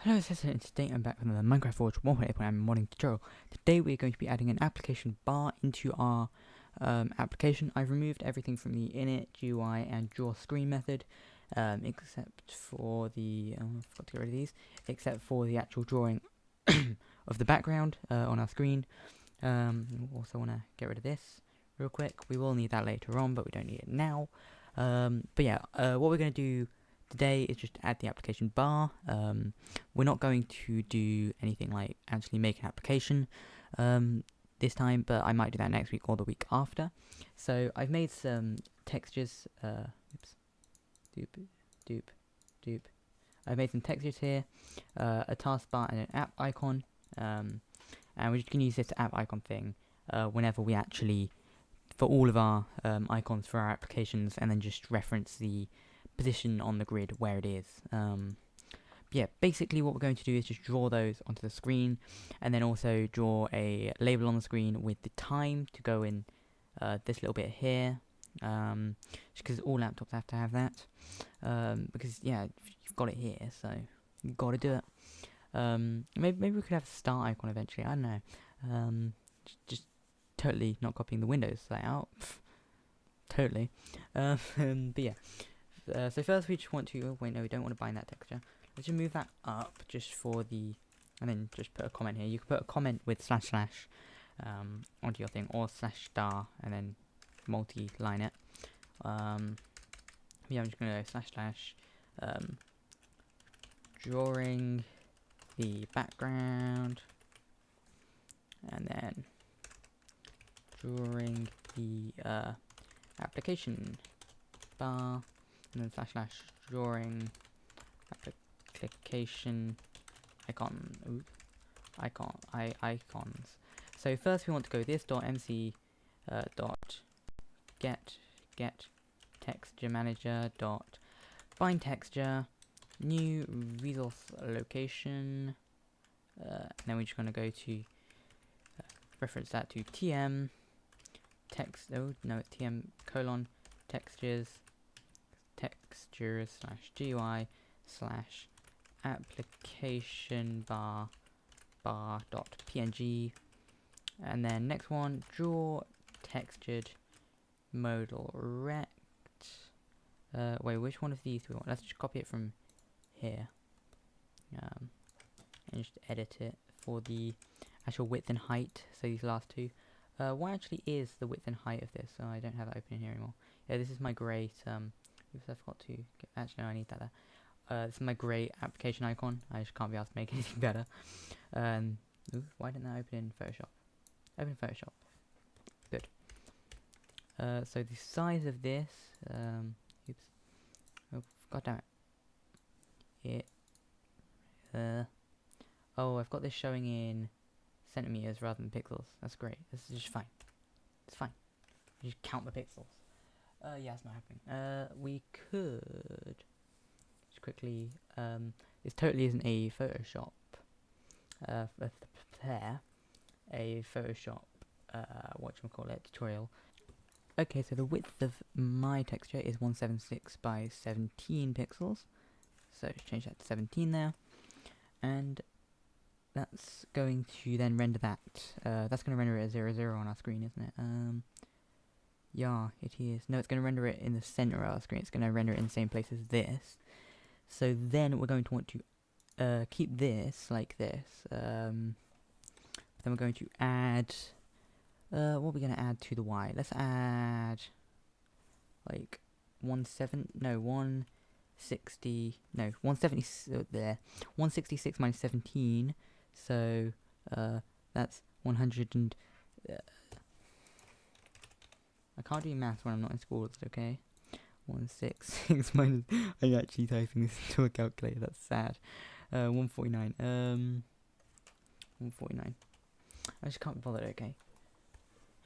Hello, and today I'm back with the Minecraft Forge 1.8 modding tutorial. Today we're going to be adding an application bar into our application. I've removed everything from the init, GUI and draw screen method, except for the, I forgot to get rid of these, except for the actual drawing of the background on our screen. Also want to get rid of this real quick. We will need that later on, but we don't need it now. But yeah, what we're going to do today is just add the application bar. We're not going to do anything like actually make an application this time, but I might do that next week or the week after. So I've made some textures. Oops. Doop. I've made some textures here, a taskbar and an app icon, and we're just going to use this app icon thing whenever we actually, for all of our icons for our applications, and then just reference the position on the grid where it is. Yeah, basically what we're going to do is just draw those onto the screen, and then also draw a label on the screen with the time to go in this little bit here, just because all laptops have to have that, because yeah, you've got it here, so you've got to do it. Maybe we could have a start icon eventually, I don't know, just totally not copying the Windows layout, totally, but yeah. So first we just want to, oh wait no, we don't want to bind that texture. Let's just move that up just for the, and then just put a comment here. You can put a comment with / onto your thing, or /star, and then multi-line it. Yeah, I'm just going to go / drawing the background, and then drawing the application bar, and then / drawing application icons. So first we want to go this .mc get texture manager find texture, new resource location, and then we're just going to go to reference that to tm text, oh no, it's tm colon textures /GUI /application bar.png, and then next one, draw textured modal rect. Wait, which one of these do we want? Let's just copy it from here, and just edit it for the actual width and height. So these last two. What actually is the width and height of this? So I don't have it open here anymore. Yeah, this is my great oops, I forgot to actually no, I need that there. This is my great application icon. I just can't be asked to make anything better. Ooh, why didn't that open in Photoshop? Open Photoshop. Good. So the size of this, oops. Oh, god damn it. Oh, I've got this showing in centimeters rather than pixels. That's great. This is just fine. It's fine. You just count the pixels. Yeah, it's not happening. We could just quickly, this totally isn't a Photoshop, whatchamacallit, tutorial. Okay, so the width of my texture is 176 by 17 pixels. So just change that to 17 there. And that's going to then render that, that's going to render it as 0, on our screen, isn't it? Yeah, it is. No, it's going to render it in the center of our screen. It's going to render it in the same place as this. So then we're going to want to keep this like this. Then we're going to add, what are we going to add to the Y? Let's add like 166 minus 17. So that's 100 and I can't do maths when I'm not in school, it's okay. 166 minus, I'm actually typing this into a calculator, that's sad. 149, 149. I just can't be bothered, okay.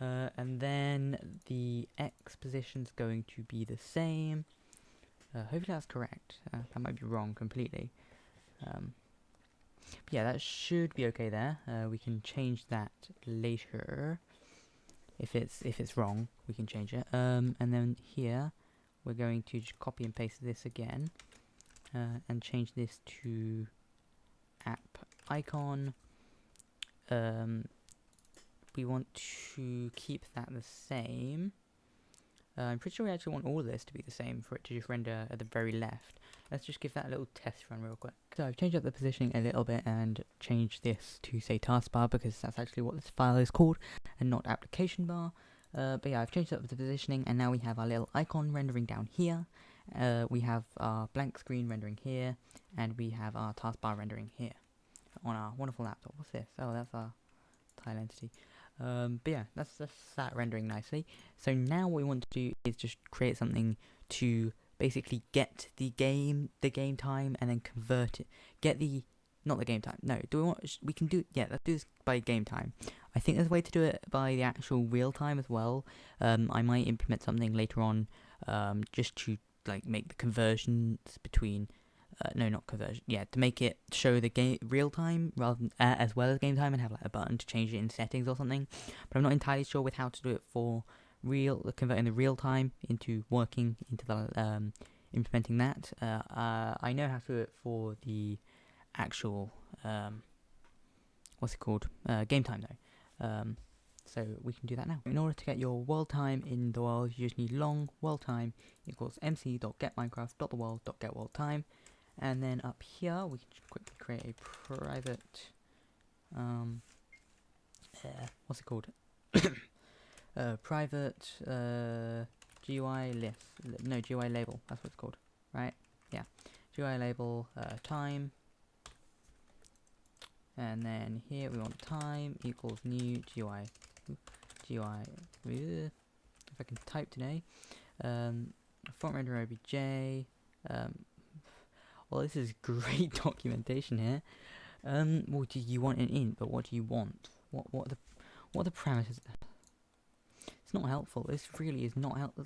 And then the X position's going to be the same. Hopefully that's correct. That might be wrong completely. But yeah, that should be okay there. We can change that later. If it's wrong, we can change it. And then here, we're going to just copy and paste this again, and change this to icon, we want to keep that the same. I'm pretty sure we actually want all of this to be the same for it to just render at the very left. Let's just give that a little test run real quick. So I've changed up the positioning a little bit and changed this to say taskbar, because that's actually what this file is called and not application bar. But yeah, I've changed up the positioning, and now we have our little icon rendering down here. We have our blank screen rendering here, and we have our taskbar rendering here on our wonderful laptop. What's this? Oh, that's our tile entity. But yeah, that's that rendering nicely. So now what we want to do is just create something to basically get the game time, and then convert it. Not the game time. No, we can do, yeah, let's do this by game time. I think there's a way to do it by the actual real time as well. I might implement something later on, just to like make the conversions between, no, not conversion, yeah, to make it show the game real time rather than as well as game time, and have like a button to change it in settings or something. But I'm not entirely sure with how to do it for converting the real time into working into the implementing that. I know how to do it for the actual what's it called, game time though. So we can do that now. In order to get your world time in the world, you just need long world time equals mc.getminecraft.theworld.getWorldTime, and then up here we can just quickly create a private what's it called? Private GUI list. No, GUI label. That's what it's called, right? Yeah. GUI label time. And then here we want time equals new GUI. If I can type today. Font render obj. Well, this is great documentation here. Well, do you want an int? But what do you want? What are the parameters? It's not helpful. This really is not helpful.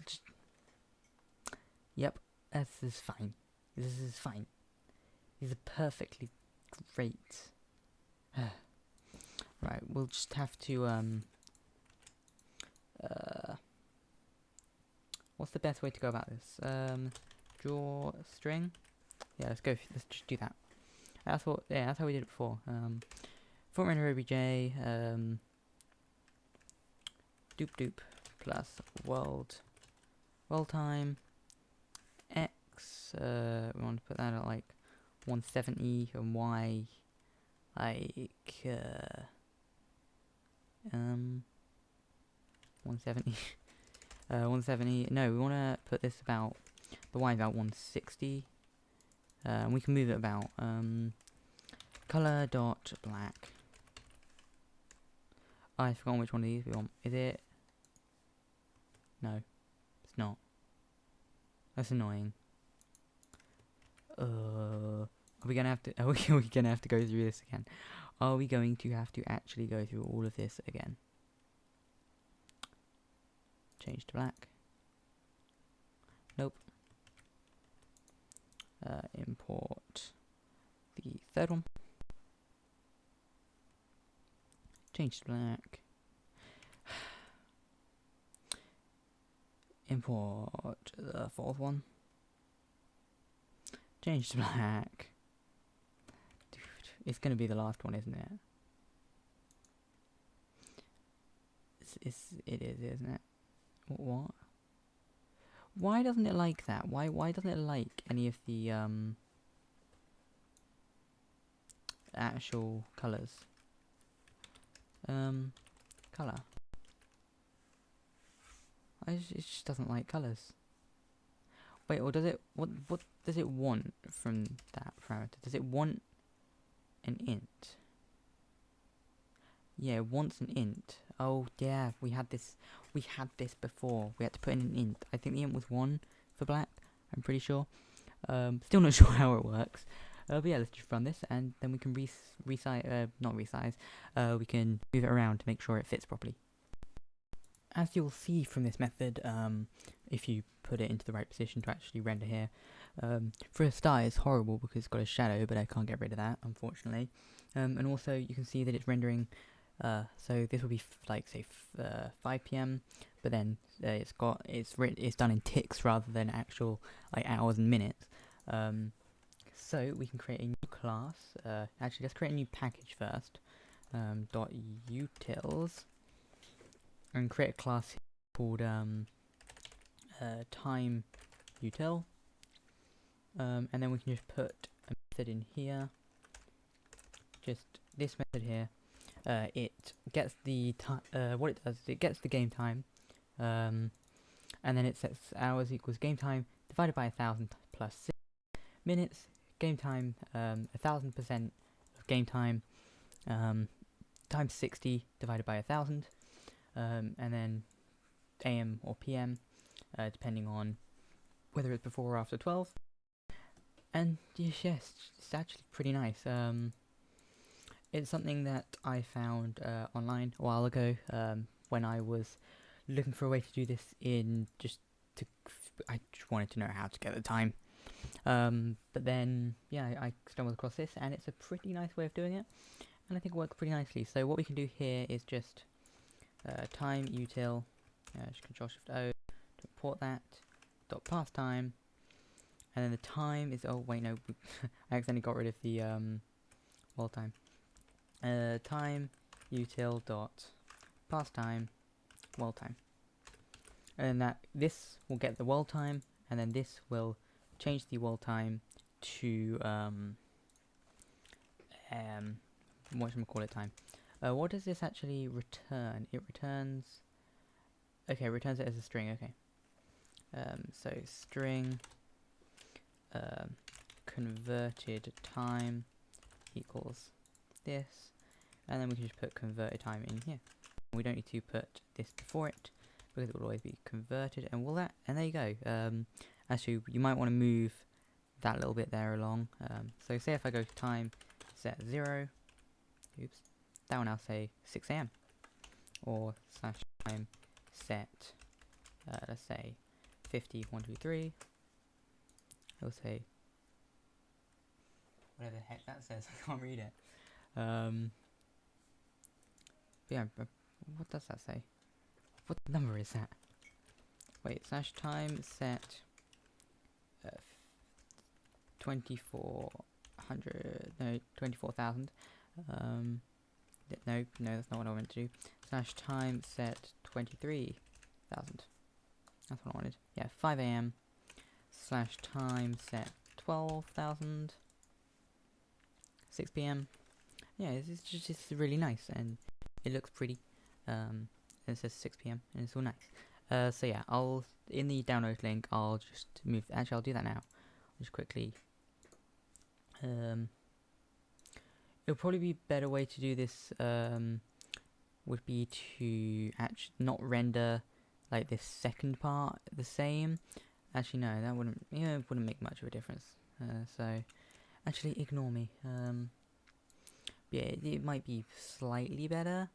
Yep, this is fine. This is fine. These are perfectly great. Right, we'll just have to what's the best way to go about this? Draw string. Yeah, let's just do that. That's how we did it before. Font render obj doop plus world time x. We want to put that at like 170, and y like 170. 170. No, we want to put this about the y about 160. And we can move it about color dot black. Oh, I've forgotten which one of these we want. Is it? No, it's not. That's annoying. Are we gonna have to? Are we gonna have to go through this again? Are we going to have to actually go through all of this again? Change to black. Nope. Import the third one. Change to black. Import the fourth one. Change to black. Dude, it's gonna be the last one, isn't it? It is, isn't it? What? Why doesn't it like that? Why doesn't it like any of the actual colours? Colour. It just doesn't like colours. Wait, or does it? What does it want from that parameter? Does it want an int? Yeah, it wants an int. Oh yeah, we had this before. We had to put in an int. I think the int was 1 for black. I'm pretty sure. Still not sure how it works. But yeah, let's just run this, and then we can not resize. We can move it around to make sure it fits properly. As you'll see from this method, if you put it into the right position to actually render here, for a start it's horrible because it's got a shadow, but I can't get rid of that, unfortunately. And also you can see that it's rendering, so this will be like say 5 PM, but then it's done in ticks rather than actual like hours and minutes. So we can create a new class. Actually, let's create a new package first. .utils, and create a class called time util. And then we can just put a method in here. Just this method here. It gets the time. What it does is it gets the game time, and then it sets hours equals game time divided by 1,000 plus 6 minutes. Game time 1,000% of game time times 60 divided by 1,000, and then AM or PM, depending on whether it's before or after 12. And yes, it's actually pretty nice. It's something that I found online a while ago when I was looking for a way to do this I just wanted to know how to get the time. But then, yeah, I stumbled across this, and it's a pretty nice way of doing it, and I think it works pretty nicely. So what we can do here is just time util, just Control-Shift-O to import that, .pass time, and then the time is, oh wait no, I accidentally got rid of the world time. Time util dot pass time world time, and then this will get the world time, and then this will change the world time to what should I call it time. What does this actually return? It returns, okay, returns it as a string. Okay, so string converted time equals this, and then we can just put converted time in here. We don't need to put this before it because it will always be converted, and and there you go. Actually, you might want to move that little bit there along. So say if I go to time set 0, oops, that will now say 6 AM, or / time set, let's say 50 1 2 3. It'll say whatever the heck that says. I can't read it. But yeah, what does that say? What number is that? Wait, / time set 2400, no, 24,000. No, that's not what I meant to do. / time set 23,000. That's what I wanted. Yeah, 5 AM / time set 12,000. 6 PM. Yeah, it's just really nice, and it looks pretty. And it says 6 PM, and it's all nice. So yeah, in the download link, I'll just move. Actually, I'll do that now. Just quickly. It'll probably be a better way to do this. Would be to actually not render like this second part the same. Actually, no, that wouldn't. Yeah, it wouldn't make much of a difference. So actually, ignore me. Yeah, it might be slightly better,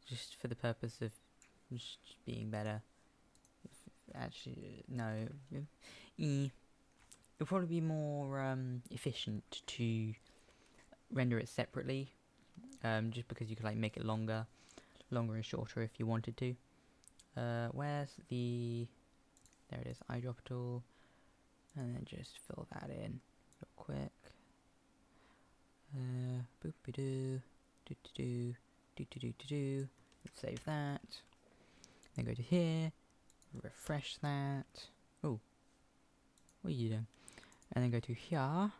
just for the purpose of just being better. Actually, no. It'll probably be more efficient to render it separately, just because you could like make it longer and shorter if you wanted to. Where's the? There it is. Eyedropper tool, and then just fill that in real quick. Boop-a-doo, do. Let's save that. Then go to here, refresh that. Oh, what are you doing? And then go to here,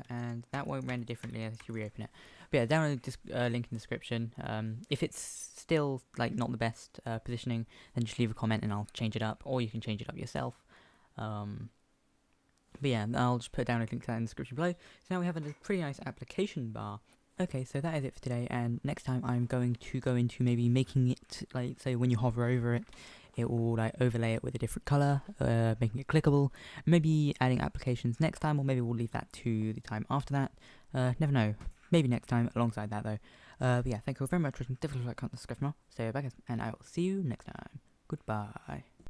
and that won't render differently as you reopen it. But yeah, download this link in the description. If it's still like not the best positioning, then just leave a comment and I'll change it up, or you can change it up yourself. But yeah, I'll just put down a link to that in the description below. So now we have a pretty nice application bar. Okay, so that is it for today, and next time I'm going to go into maybe making it, like, say when you hover over it, it will like overlay it with a different color, making it clickable, maybe adding applications next time, or maybe we'll leave that to the time after that. Never know, maybe next time alongside that though. But yeah, thank you very much for watching. Definitely like, comment, subscribe for more. Stay back, and I will see you next time. Goodbye.